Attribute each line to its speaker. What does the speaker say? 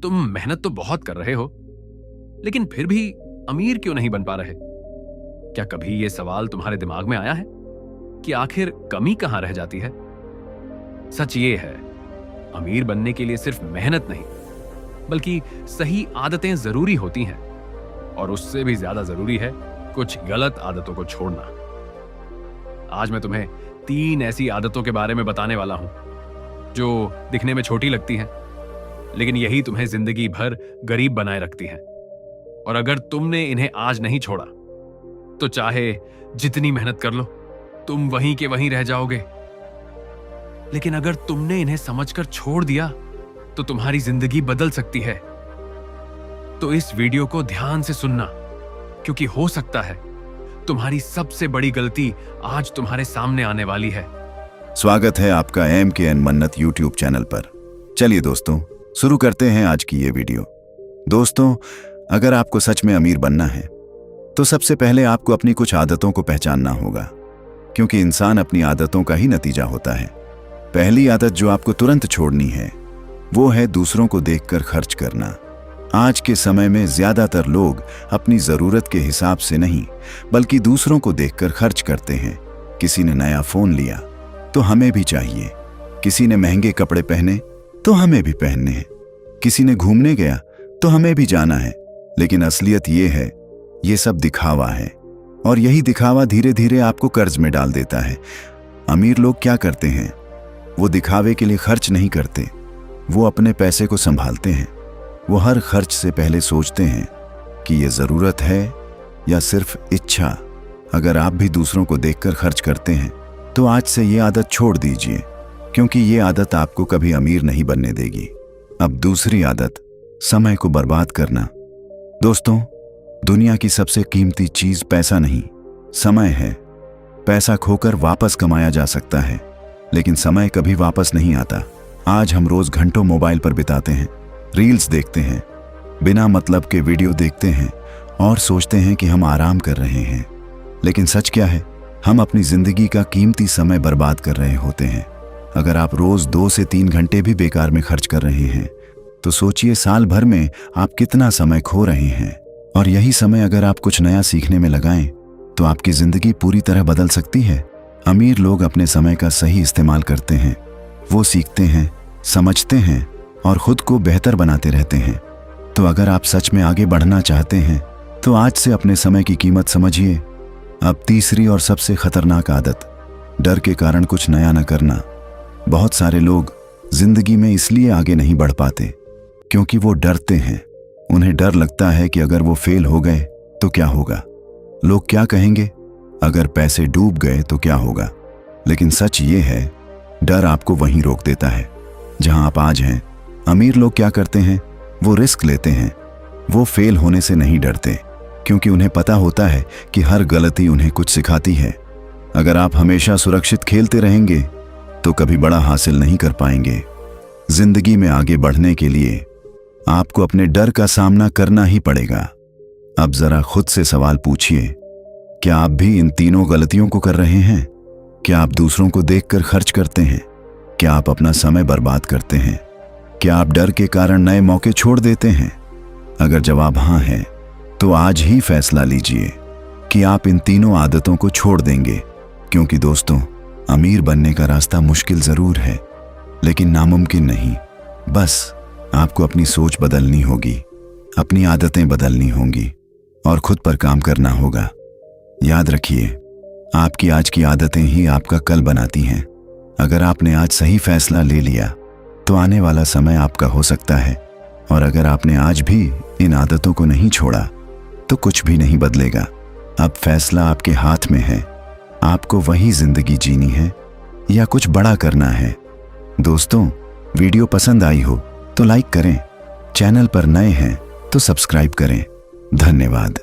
Speaker 1: तुम मेहनत तो बहुत कर रहे हो, लेकिन फिर भी अमीर क्यों नहीं बन पा रहे? क्या कभी यह सवाल तुम्हारे दिमाग में आया है कि आखिर कमी कहां रह जाती है? सच ये है, अमीर बनने के लिए सिर्फ मेहनत नहीं, बल्कि सही आदतें जरूरी होती हैं, और उससे भी ज्यादा जरूरी है कुछ गलत आदतों को छोड़ना। आज मैं तुम्हें 3 ऐसी आदतों के बारे में बताने वाला हूं जो दिखने में छोटी लगती हैं, लेकिन यही तुम्हें जिंदगी भर गरीब बनाए रखती हैं। और अगर तुमने इन्हें आज नहीं छोड़ा तो चाहे जितनी मेहनत कर लो, तुम वहीं के वहीं रह जाओगे। लेकिन अगर तुमने इन्हें समझकर छोड़ दिया तो तुम्हारी जिंदगी बदल सकती है। तो इस वीडियो को ध्यान से सुनना, क्योंकि हो सकता है तुम्हारी सबसे बड़ी गलती आज तुम्हारे सामने आने वाली है।
Speaker 2: स्वागत है आपका MKN मन्नत YouTube चैनल पर। चलिए दोस्तों, शुरू करते हैं आज की ये वीडियो। दोस्तों, अगर आपको सच में अमीर बनना है तो सबसे पहले आपको अपनी कुछ आदतों को पहचानना होगा, क्योंकि इंसान अपनी आदतों का ही नतीजा होता है। पहली आदत जो आपको तुरंत छोड़नी है वो है दूसरों को देखकर खर्च करना। आज के समय में ज्यादातर लोग अपनी जरूरत के हिसाब से नहीं, बल्कि दूसरों को देखकर खर्च करते हैं। किसी ने नया फोन लिया तो हमें भी चाहिए, किसी ने महंगे कपड़े पहने तो हमें भी पहनने हैं, किसी ने घूमने गया तो हमें भी जाना है। लेकिन असलियत ये है, ये सब दिखावा है, और यही दिखावा धीरे धीरे आपको कर्ज में डाल देता है। अमीर लोग क्या करते हैं? वो दिखावे के लिए खर्च नहीं करते, वो अपने पैसे को संभालते हैं। वो हर खर्च से पहले सोचते हैं कि ये जरूरत है या सिर्फ इच्छा। अगर आप भी दूसरों को देखकर खर्च करते हैं तो आज से ये आदत छोड़ दीजिए, क्योंकि ये आदत आपको कभी अमीर नहीं बनने देगी। अब दूसरी आदत, समय को बर्बाद करना। दोस्तों, दुनिया की सबसे कीमती चीज पैसा नहीं, समय है। पैसा खोकर वापस कमाया जा सकता है, लेकिन समय कभी वापस नहीं आता। आज हम रोज घंटों मोबाइल पर बिताते हैं, रील्स देखते हैं, बिना मतलब के वीडियो देखते हैं और सोचते हैं कि हम आराम कर रहे हैं। लेकिन सच क्या है? हम अपनी जिंदगी का कीमती समय बर्बाद कर रहे होते हैं। अगर आप रोज 2 से 3 घंटे भी बेकार में खर्च कर रहे हैं तो सोचिए साल भर में आप कितना समय खो रहे हैं। और यही समय अगर आप कुछ नया सीखने में लगाएं तो आपकी जिंदगी पूरी तरह बदल सकती है। अमीर लोग अपने समय का सही इस्तेमाल करते हैं। वो सीखते हैं, समझते हैं और खुद को बेहतर बनाते रहते हैं। तो अगर आप सच में आगे बढ़ना चाहते हैं तो आज से अपने समय की कीमत समझिए। अब तीसरी और सबसे खतरनाक आदत, डर के कारण कुछ नया न करना। बहुत सारे लोग जिंदगी में इसलिए आगे नहीं बढ़ पाते क्योंकि वो डरते हैं। उन्हें डर लगता है कि अगर वो फेल हो गए तो क्या होगा, लोग क्या कहेंगे, अगर पैसे डूब गए तो क्या होगा। लेकिन सच ये है, डर आपको वहीं रोक देता है जहां आप आज हैं। अमीर लोग क्या करते हैं? वो रिस्क लेते हैं। वो फेल होने से नहीं डरते, क्योंकि उन्हें पता होता है कि हर गलती उन्हें कुछ सिखाती है। अगर आप हमेशा सुरक्षित खेलते रहेंगे तो कभी बड़ा हासिल नहीं कर पाएंगे। जिंदगी में आगे बढ़ने के लिए आपको अपने डर का सामना करना ही पड़ेगा। अब जरा खुद से सवाल पूछिए, क्या आप भी इन तीनों गलतियों को कर रहे हैं? क्या आप दूसरों को देखकर खर्च करते हैं? क्या आप अपना समय बर्बाद करते हैं? क्या आप डर के कारण नए मौके छोड़ देते हैं? अगर जवाब हाँ है तो आज ही फैसला लीजिए कि आप इन तीनों आदतों को छोड़ देंगे। क्योंकि दोस्तों, अमीर बनने का रास्ता मुश्किल जरूर है, लेकिन नामुमकिन नहीं। बस आपको अपनी सोच बदलनी होगी, अपनी आदतें बदलनी होंगी और खुद पर काम करना होगा। याद रखिए, आपकी आज की आदतें ही आपका कल बनाती हैं। अगर आपने आज सही फैसला ले लिया तो आने वाला समय आपका हो सकता है, और अगर आपने आज भी इन आदतों को नहीं छोड़ा तो कुछ भी नहीं बदलेगा। अब फैसला आपके हाथ में है, आपको वही जिंदगी जीनी है या कुछ बड़ा करना है। दोस्तों, वीडियो पसंद आई हो तो लाइक करें, चैनल पर नए हैं तो सब्सक्राइब करें। धन्यवाद।